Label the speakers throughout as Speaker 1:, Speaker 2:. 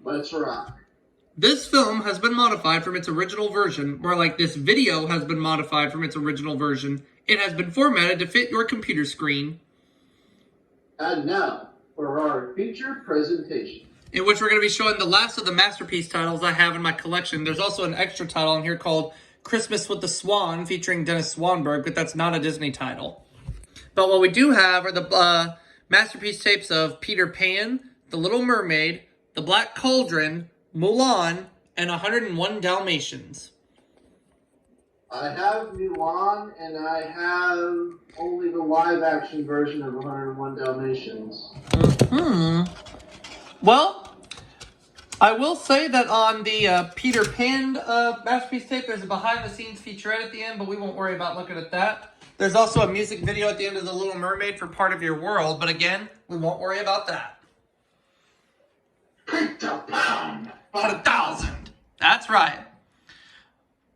Speaker 1: Let's rock.
Speaker 2: This film has been modified from its original version, more like this video has been modified from its original version. It has been formatted to fit your computer screen.
Speaker 1: And now, for our feature presentation.
Speaker 2: In which we're going to be showing the last of the masterpiece titles I have in my collection. There's also an extra title in here called Christmas with the Swan, featuring Dennis Swanberg, but that's not a Disney title. But what we do have are the masterpiece tapes of Peter Pan, The Little Mermaid, The Black Cauldron, Mulan, and 101 Dalmatians.
Speaker 1: I have Mulan, and I have only the live-action version of 101 Dalmatians.
Speaker 2: Well, I will say that on the Peter Pan masterpiece tape, there's a behind-the-scenes featurette at the end, but we won't worry about looking at that. There's also a music video at the end of The Little Mermaid for Part of Your World, but again, we won't worry about that.
Speaker 1: £1
Speaker 2: for 1,000. That's right.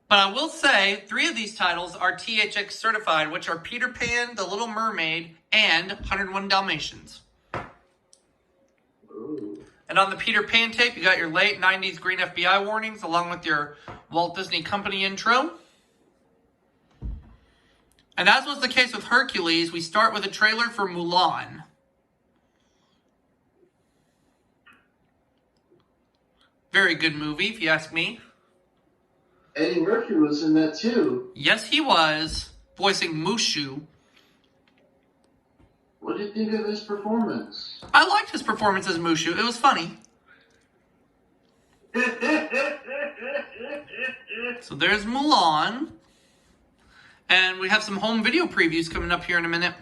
Speaker 2: But I will say, 3 of these titles are THX certified, which are Peter Pan, The Little Mermaid, and 101 Dalmatians.
Speaker 1: Ooh.
Speaker 2: And on the Peter Pan tape, you got your late 90s green FBI warnings, along with your Walt Disney Company intro. And as was the case with Hercules, we start with a trailer for Mulan. Very good movie, if you ask me.
Speaker 1: Eddie Murphy was in that too.
Speaker 2: Yes, he was, voicing Mushu.
Speaker 1: What did you think of his performance?
Speaker 2: I liked his performance as Mushu. It was funny. So there's Mulan. And we have some home video previews coming up here in a minute.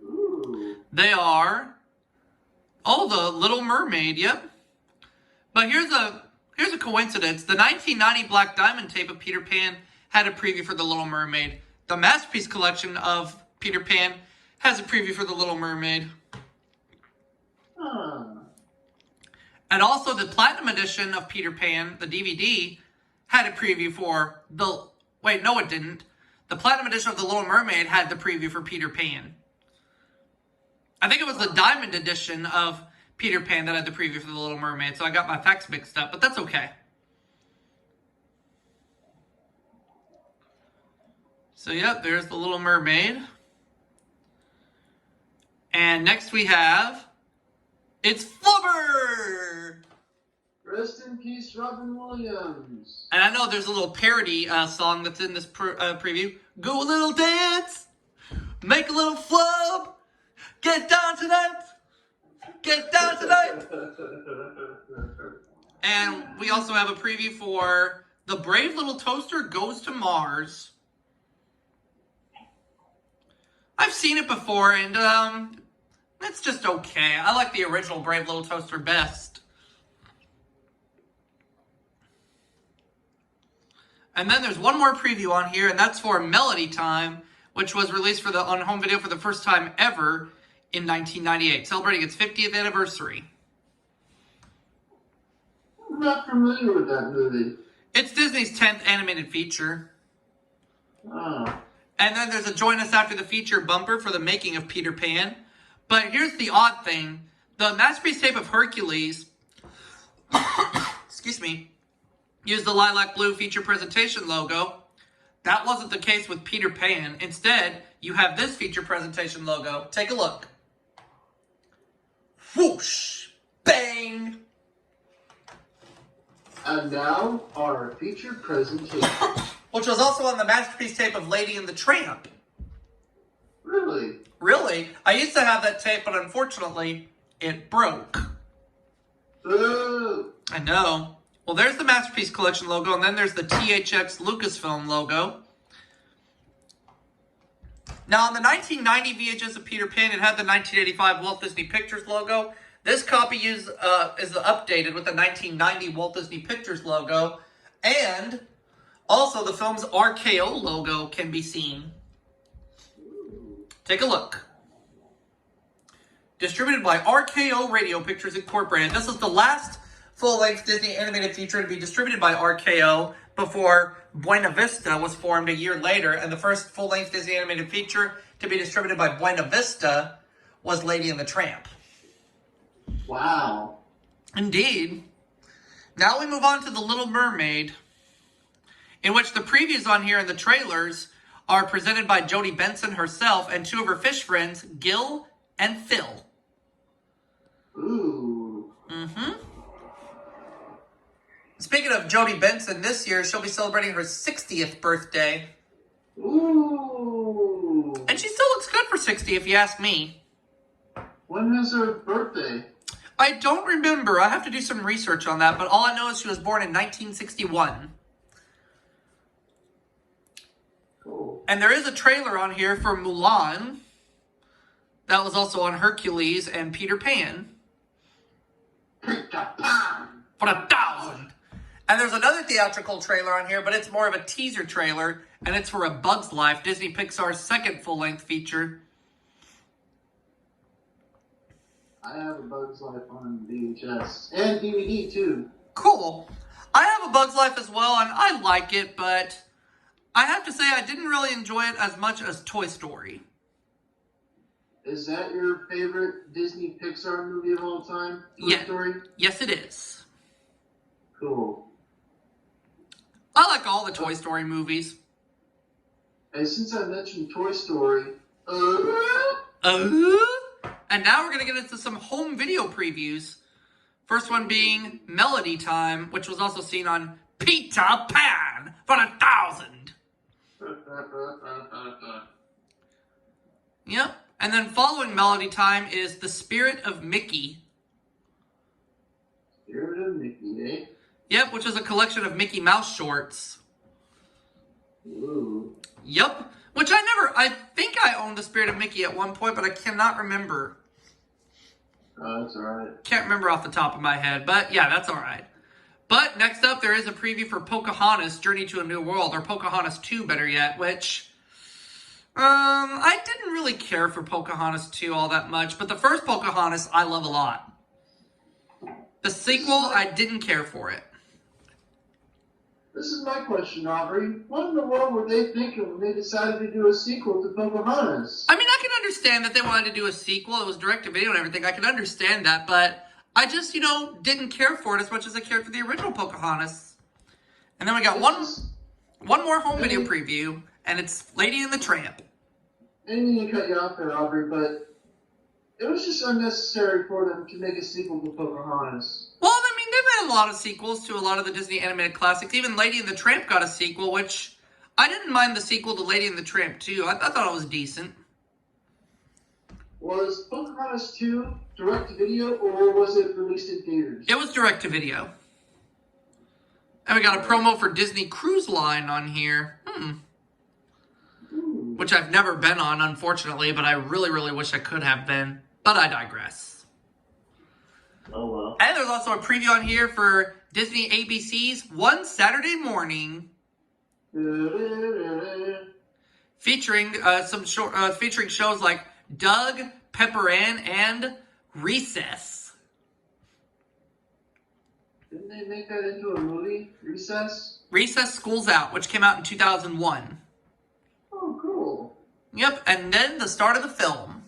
Speaker 1: Ooh.
Speaker 2: They are... Oh, The Little Mermaid, yep. But here's a coincidence. The 1990 Black Diamond tape of Peter Pan had a preview for The Little Mermaid. The Masterpiece collection of Peter Pan has a preview for The Little Mermaid. And also the Platinum Edition of Peter Pan, the DVD, had a preview for the... Wait, no it didn't. The Platinum Edition of The Little Mermaid had the preview for Peter Pan. I think it was the Diamond Edition of Peter Pan that had the preview for The Little Mermaid, so I got my facts mixed up, but that's okay. So, yep, there's The Little Mermaid. And next we have... It's Flubber!
Speaker 1: Rest in peace, Robin Williams.
Speaker 2: And I know there's a little parody song that's in this preview. Go a little dance, make a little flub, get down tonight, get down tonight. And we also have a preview for The Brave Little Toaster Goes to Mars. I've seen it before, and it's just okay. I like the original Brave Little Toaster best. And then there's one more preview on here, and that's for Melody Time, which was released on home video for the first time ever in 1998, celebrating its 50th anniversary.
Speaker 1: I'm not familiar with that movie.
Speaker 2: It's Disney's 10th animated feature.
Speaker 1: Oh.
Speaker 2: And then there's a Join Us After the Feature bumper for the making of Peter Pan. But here's the odd thing. The masterpiece tape of Hercules, excuse me, used the lilac blue feature presentation logo. That wasn't the case with Peter Pan. Instead, you have this feature presentation logo. Take a look. Whoosh! Bang!
Speaker 1: And now, our feature presentation.
Speaker 2: Which was also on the masterpiece tape of Lady and the Tramp.
Speaker 1: Really?
Speaker 2: Really? I used to have that tape, but unfortunately, it broke.
Speaker 1: Ooh.
Speaker 2: I know. Well, there's the Masterpiece Collection logo, and then there's the THX Lucasfilm logo. Now, on the 1990 VHS of Peter Pan, it had the 1985 Walt Disney Pictures logo. This copy is updated with the 1990 Walt Disney Pictures logo. And also, the film's RKO logo can be seen. Take a look. Distributed by RKO Radio Pictures Incorporated. This is the last full-length Disney animated feature to be distributed by RKO before Buena Vista was formed a year later, and the first full-length Disney animated feature to be distributed by Buena Vista was Lady and the Tramp.
Speaker 1: Wow.
Speaker 2: Indeed. Now we move on to The Little Mermaid, in which the previews on here and the trailers are presented by Jodie Benson herself and two of her fish friends, Gil and Phil.
Speaker 1: Ooh.
Speaker 2: Speaking of Jodie Benson, this year she'll be celebrating her 60th birthday.
Speaker 1: Ooh.
Speaker 2: And she still looks good for 60, if you ask me.
Speaker 1: When is her birthday?
Speaker 2: I don't remember. I have to do some research on that, but all I know is she was born in 1961.
Speaker 1: Cool.
Speaker 2: And there is a trailer on here for Mulan. That was also on Hercules and Peter Pan.
Speaker 1: Peter Pan.
Speaker 2: For 1,000. And there's another theatrical trailer on here, but it's more of a teaser trailer, and it's for A Bug's Life, Disney Pixar's second full-length feature.
Speaker 1: I have A Bug's Life on VHS and DVD too.
Speaker 2: Cool. I have A Bug's Life as well, and I like it, but I have to say I didn't really enjoy it as much as Toy Story.
Speaker 1: Is that your favorite Disney Pixar movie of all time? Toy Story?
Speaker 2: Yes, it is.
Speaker 1: Cool.
Speaker 2: I like all the Toy Story movies.
Speaker 1: And since I mentioned Toy Story,
Speaker 2: and now we're going to get into some home video previews. First one being Melody Time, which was also seen on Peter Pan for 1,000. Yep. And then following Melody Time is The Spirit of Mickey.
Speaker 1: Spirit of Mickey, eh?
Speaker 2: Yep, which is a collection of Mickey Mouse shorts.
Speaker 1: Ooh.
Speaker 2: Yep. Which I think I owned The Spirit of Mickey at one point, but I cannot remember.
Speaker 1: Oh, that's alright.
Speaker 2: Can't remember off the top of my head, but yeah, that's alright. But next up, there is a preview for Pocahontas, Journey to a New World, or Pocahontas 2, better yet, which, I didn't really care for Pocahontas 2 all that much, but the first Pocahontas, I love a lot. The sequel, I didn't care for it.
Speaker 1: This is my question, Aubrey. What in the world were they thinking when they decided to do a sequel to Pocahontas?
Speaker 2: I mean, I can understand that they wanted to do a sequel. It was direct-to-video and everything. I can understand that, but I just, didn't care for it as much as I cared for the original Pocahontas. And then we got one more home video preview, and it's Lady and the Tramp.
Speaker 1: I didn't mean to cut you off there, Aubrey, but it was just unnecessary for them to make a sequel to Pocahontas.
Speaker 2: Well, I mean, they've had a lot of sequels to a lot of the Disney animated classics. Even Lady and the Tramp got a sequel, which I didn't mind the sequel to Lady and the Tramp 2. I thought it was decent.
Speaker 1: Was Pocahontas 2 direct-to-video, or was it released in theaters?
Speaker 2: It was direct-to-video. And we got a promo for Disney Cruise Line on here. Which I've never been on, unfortunately, but I really, really wish I could have been. But I digress.
Speaker 1: Oh, well.
Speaker 2: And there's also a preview on here for Disney ABC's One Saturday Morning. Featuring featuring shows like Doug, Pepper Ann, and Recess.
Speaker 1: Didn't they make that into a movie? Recess?
Speaker 2: Recess School's Out, which came out in 2001.
Speaker 1: Oh, cool.
Speaker 2: Yep, and then the start of the film.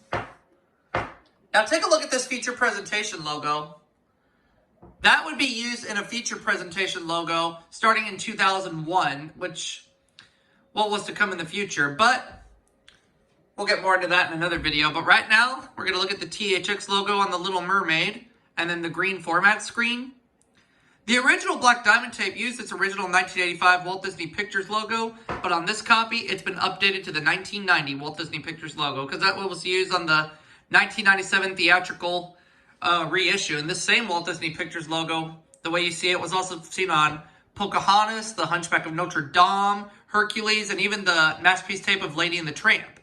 Speaker 2: Now take a look at this feature presentation logo. That would be used in a feature presentation logo starting in 2001, which, what was to come in the future, but we'll get more into that in another video. But right now, we're going to look at the THX logo on the Little Mermaid, and then the green format screen. The original Black Diamond tape used its original 1985 Walt Disney Pictures logo, but on this copy, it's been updated to the 1990 Walt Disney Pictures logo, because that was used on the 1997 theatrical reissue. And this same Walt Disney Pictures logo, the way you see it, was also seen on Pocahontas, The Hunchback of Notre Dame, Hercules, and even the masterpiece tape of Lady and the Tramp.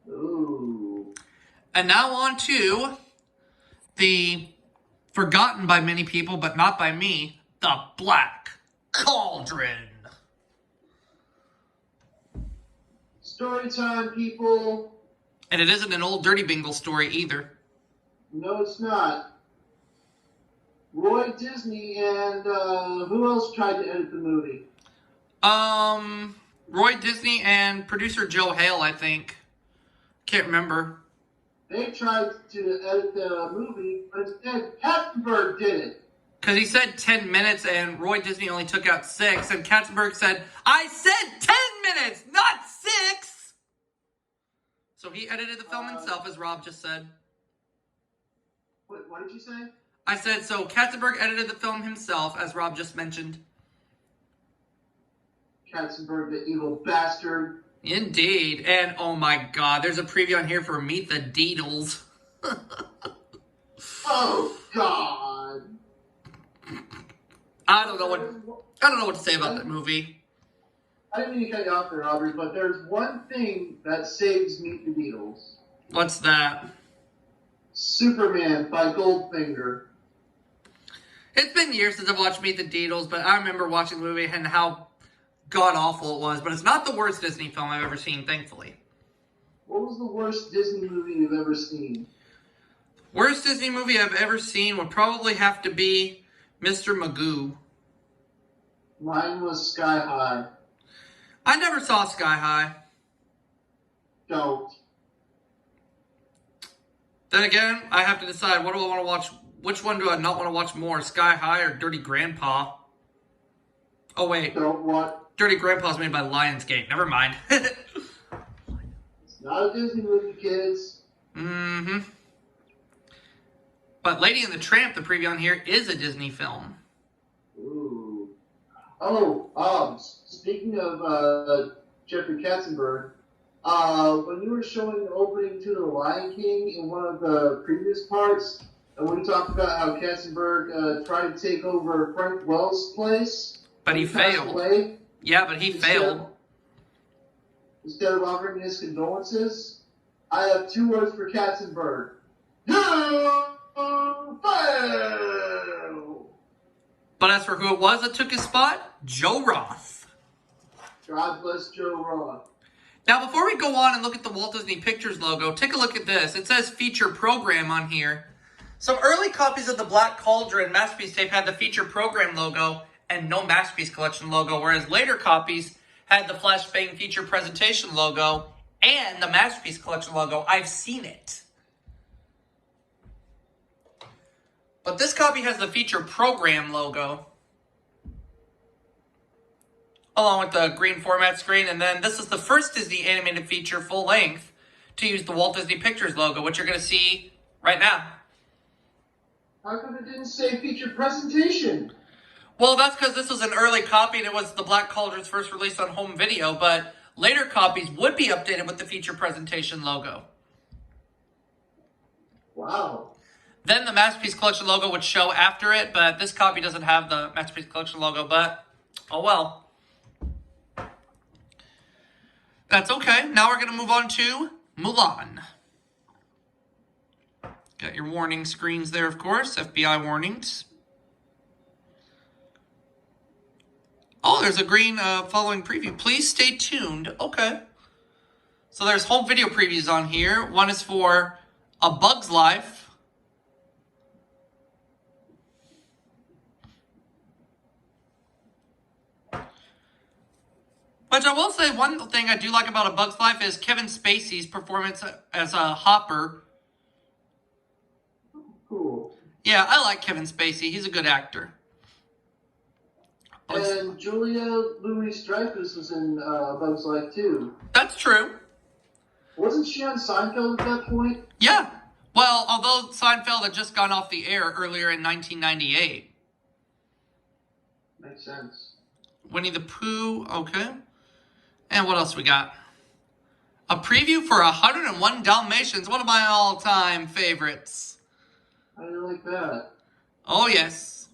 Speaker 1: Ooh.
Speaker 2: And now on to the forgotten by many people, but not by me, the Black Cauldron.
Speaker 1: Story time, people.
Speaker 2: And it isn't an old Dirty Bingle story either.
Speaker 1: No, it's not. Roy Disney and who else tried to edit the movie?
Speaker 2: Roy Disney and producer Joe Hale, I think. Can't remember.
Speaker 1: They tried to edit the movie, but instead Katzenberg did it.
Speaker 2: Because he said 10 minutes and Roy Disney only took out 6. And Katzenberg said, I said 10 minutes, not 6! So he edited the film himself, as Rob just said.
Speaker 1: What did you say?
Speaker 2: I said, so Katzenberg edited the film himself, as Rob just mentioned.
Speaker 1: Katzenberg, the evil bastard.
Speaker 2: Indeed. And, oh my god, there's a preview on here for Meet the Deedles.
Speaker 1: Oh, God.
Speaker 2: I don't know what to say about that movie.
Speaker 1: I didn't mean to cut you off there, Aubrey, but there's one thing that saves Meet the Beatles.
Speaker 2: What's that?
Speaker 1: Superman by Goldfinger.
Speaker 2: It's been years since I've watched Meet the Deedles, but I remember watching the movie and how god-awful it was. But it's not the worst Disney film I've ever seen, thankfully.
Speaker 1: What was the worst Disney movie you've ever seen?
Speaker 2: Worst Disney movie I've ever seen would probably have to be Mr. Magoo.
Speaker 1: Mine was Sky High.
Speaker 2: I never saw Sky High.
Speaker 1: Don't.
Speaker 2: Then again, I have to decide, what do I want to watch? Which one do I not want to watch more, Sky High or Dirty Grandpa? Oh, wait.
Speaker 1: Don't what?
Speaker 2: Dirty Grandpa's made by Lionsgate. Never mind.
Speaker 1: It's not a Disney movie, kids.
Speaker 2: Mm-hmm. But Lady and the Tramp, the preview on here, is a Disney film.
Speaker 1: Ooh. Oh, speaking of Jeffrey Katzenberg, when you were showing the opening to The Lion King in one of the previous parts, and when you talked about how Katzenberg tried to take over Frank Wells' place,
Speaker 2: but he failed.
Speaker 1: Away,
Speaker 2: yeah, but he failed.
Speaker 1: Instead of offering his condolences, I have 2 words for Katzenberg. Fail!
Speaker 2: But as for who it was that took his spot, Joe Roth.
Speaker 1: God bless Joe Roth.
Speaker 2: Now, before we go on and look at the Walt Disney Pictures logo, take a look at this. It says Feature Program on here. Some early copies of the Black Cauldron Masterpiece tape had the Feature Program logo and no Masterpiece Collection logo, whereas later copies had the Flashbang Feature Presentation logo and the Masterpiece Collection logo. I've seen it. But this copy has the Feature Program logo, along with the green format screen. And then this is the first Disney animated feature full length to use the Walt Disney Pictures logo, which you're going to see right now.
Speaker 1: How come it didn't say feature presentation?
Speaker 2: Well, that's because this was an early copy and it was the Black Cauldron's first release on home video, but later copies would be updated with the feature presentation logo.
Speaker 1: Wow.
Speaker 2: Then the Masterpiece Collection logo would show after it, but this copy doesn't have the Masterpiece Collection logo, but oh well. That's okay. Now we're going to move on to Mulan. Got your warning screens there, of course. FBI warnings. Oh, there's a green following preview. Please stay tuned. Okay. So there's home video previews on here. One is for A Bug's Life. Which I will say, one thing I do like about A Bug's Life is Kevin Spacey's performance as a Hopper.
Speaker 1: Cool.
Speaker 2: Yeah, I like Kevin Spacey. He's a good actor.
Speaker 1: And Julia Louis-Dreyfus was in A Bug's Life too.
Speaker 2: That's true.
Speaker 1: Wasn't she on Seinfeld at that point?
Speaker 2: Yeah. Well, although Seinfeld had just gone off the air earlier in 1998.
Speaker 1: Makes sense.
Speaker 2: Winnie the Pooh, okay. And what else we got? A preview for 101 Dalmatians, one of my all-time favorites.
Speaker 1: I didn't like that.
Speaker 2: Oh, yes.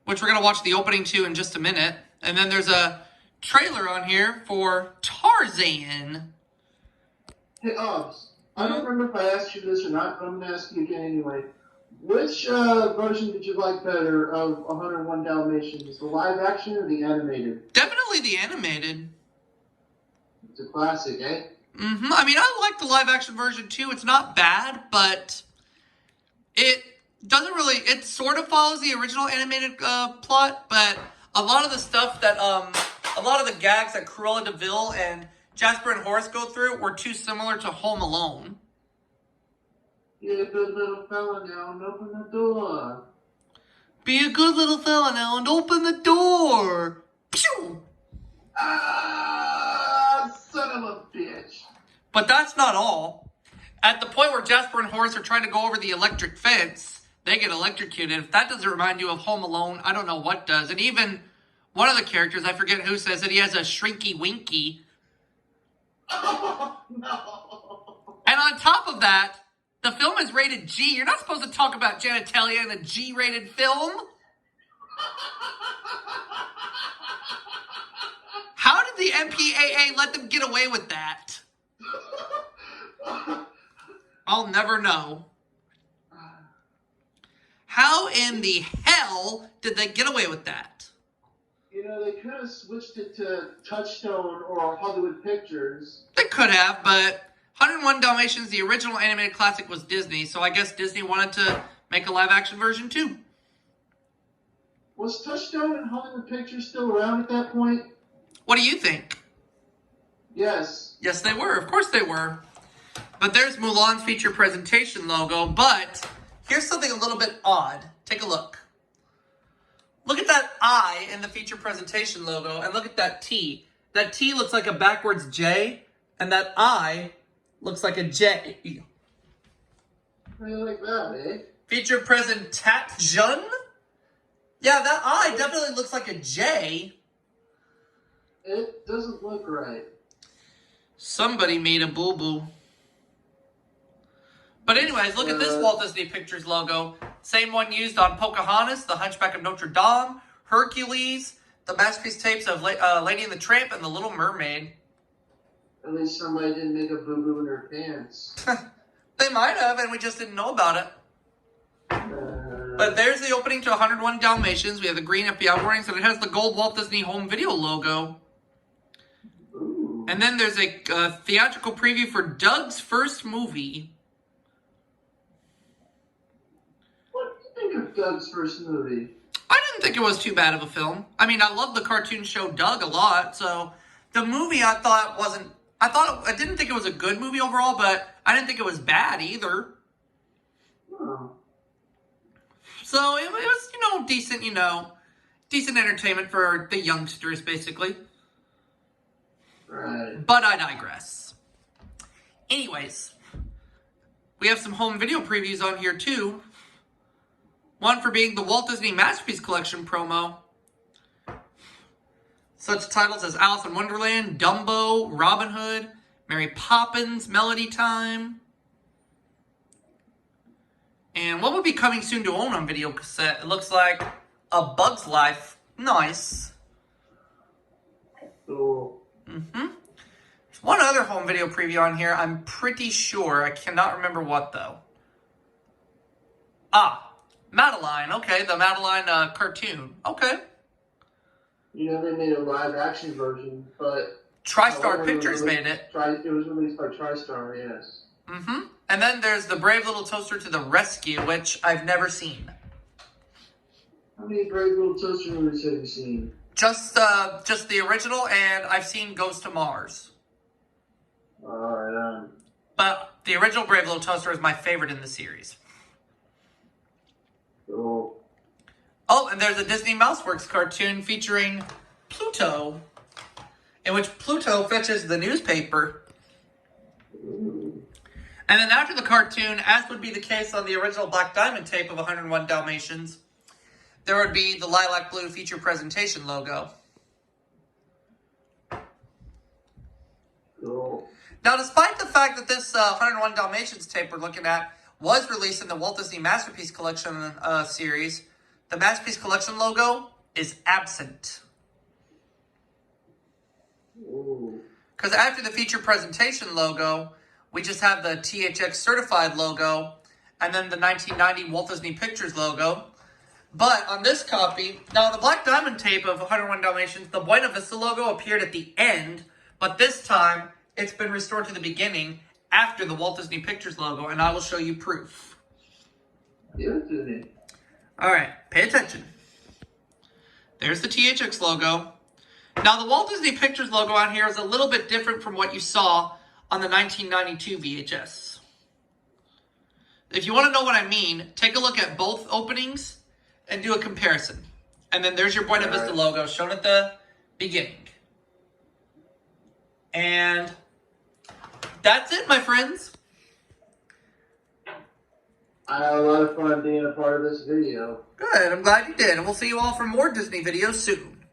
Speaker 2: Which we're going to watch the opening to in just a minute. And then there's a trailer on here for Tarzan.
Speaker 1: Hey, Obbs, I don't remember if I asked you this or not, but I'm going to ask you again anyway. Which version did you like better of 101 Dalmatians, the live action or the animated?
Speaker 2: Definitely the animated.
Speaker 1: It's a classic, eh?
Speaker 2: Mm-hmm. I mean, I like the live action version too. It's not bad, but it doesn't really, it sort of follows the original animated plot, but a lot of the stuff that, a lot of the gags that Cruella de Vil and Jasper and Horace go through were too similar to Home Alone.
Speaker 1: Yeah, good little fella now, and open the door.
Speaker 2: Be a good little fella now and open the door. Pew!
Speaker 1: Ah, son of a bitch.
Speaker 2: But that's not all. At the point where Jasper and Horace are trying to go over the electric fence, they get electrocuted. If that doesn't remind you of Home Alone, I don't know what does. And even one of the characters, I forget who, says that he has a shrinky winky.
Speaker 1: Oh, no.
Speaker 2: And on top of that, the film is rated G. You're not supposed to talk about genitalia in a G-rated film. How did the MPAA let them get away with that? I'll never know. How in the hell did they get away with that?
Speaker 1: You know, they could have switched it to Touchstone or Hollywood Pictures.
Speaker 2: They could have, but 101 Dalmatians, the original animated classic, was Disney, so I guess Disney wanted to make a live-action version too.
Speaker 1: Was Touchstone and Hollywood Pictures still around at that point?
Speaker 2: What do you think?
Speaker 1: Yes.
Speaker 2: Yes, they were. Of course they were. But there's Mulan's feature presentation logo, but here's something a little bit odd. Take a look. Look at that I in the feature presentation logo, and look at that T. That T looks like a backwards J, and that I looks like a J.
Speaker 1: How do you like that, eh?
Speaker 2: Feature presentation? Yeah, that I definitely looks like a J.
Speaker 1: It doesn't look right.
Speaker 2: Somebody made a boo-boo. But anyways, look at this Walt Disney Pictures logo. Same one used on Pocahontas, The Hunchback of Notre Dame, Hercules, the masterpiece tapes of Lady and the Tramp, and The Little Mermaid.
Speaker 1: At least somebody didn't make a boo-boo in their pants.
Speaker 2: They might have, and we just didn't know about it. But there's the opening to 101 Dalmatians. We have the green FBI warnings, and it has the gold Walt Disney Home Video logo.
Speaker 1: Ooh.
Speaker 2: And then there's a theatrical preview for Doug's first movie.
Speaker 1: What do you think of Doug's first movie?
Speaker 2: I didn't think it was too bad of a film. I mean, I love the cartoon show Doug a lot, so the movie I thought wasn't... I didn't think it was a good movie overall, but I didn't think it was bad either.
Speaker 1: Oh.
Speaker 2: So it was, decent entertainment for the youngsters, basically.
Speaker 1: Right.
Speaker 2: But I digress. Anyways, we have some home video previews on here too. One for being the Walt Disney Masterpiece Collection promo. Such titles as Alice in Wonderland, Dumbo, Robin Hood, Mary Poppins, Melody Time. And what will be coming soon to own on video cassette? It looks like A Bug's Life. Nice.
Speaker 1: Cool.
Speaker 2: There's one other home video preview on here. I'm pretty sure. I cannot remember what, though. Madeline. Okay, the Madeline cartoon. Okay.
Speaker 1: You know, they made a live-action version, but...
Speaker 2: TriStar Pictures made it.
Speaker 1: It was released by TriStar, yes.
Speaker 2: And then there's The Brave Little Toaster to the Rescue, which I've never seen.
Speaker 1: How many Brave Little Toaster movies have you seen?
Speaker 2: Just the original, and I've seen Goes to Mars.
Speaker 1: Alright,
Speaker 2: But the original Brave Little Toaster is my favorite in the series.
Speaker 1: cool.
Speaker 2: Oh, and there's a Disney Mouseworks cartoon featuring Pluto, in which Pluto fetches the newspaper.
Speaker 1: Ooh.
Speaker 2: And then after the cartoon, as would be the case on the original Black Diamond tape of 101 Dalmatians, there would be the lilac blue feature presentation logo.
Speaker 1: Cool.
Speaker 2: Now, despite the fact that this 101 Dalmatians tape we're looking at was released in the Walt Disney Masterpiece Collection series, the Masterpiece Collection logo is absent. Because after the feature presentation logo, we just have the THX certified logo and then the 1990 Walt Disney Pictures logo. But on this copy, now the Black Diamond tape of 101 Dalmatians, the Buena Vista logo appeared at the end, but this time it's been restored to the beginning after the Walt Disney Pictures logo, and I will show you proof.
Speaker 1: Give it to me.
Speaker 2: Alright, pay attention. There's the THX logo. Now the Walt Disney Pictures logo on here is a little bit different from what you saw on the 1992 VHS. If you want to know what I mean, take a look at both openings and do a comparison. And then there's your Buena Vista logo shown at the beginning. And that's it, my friends.
Speaker 1: I had a lot of fun being a part of this video.
Speaker 2: Good, I'm glad you did. And we'll see you all for more Disney videos soon.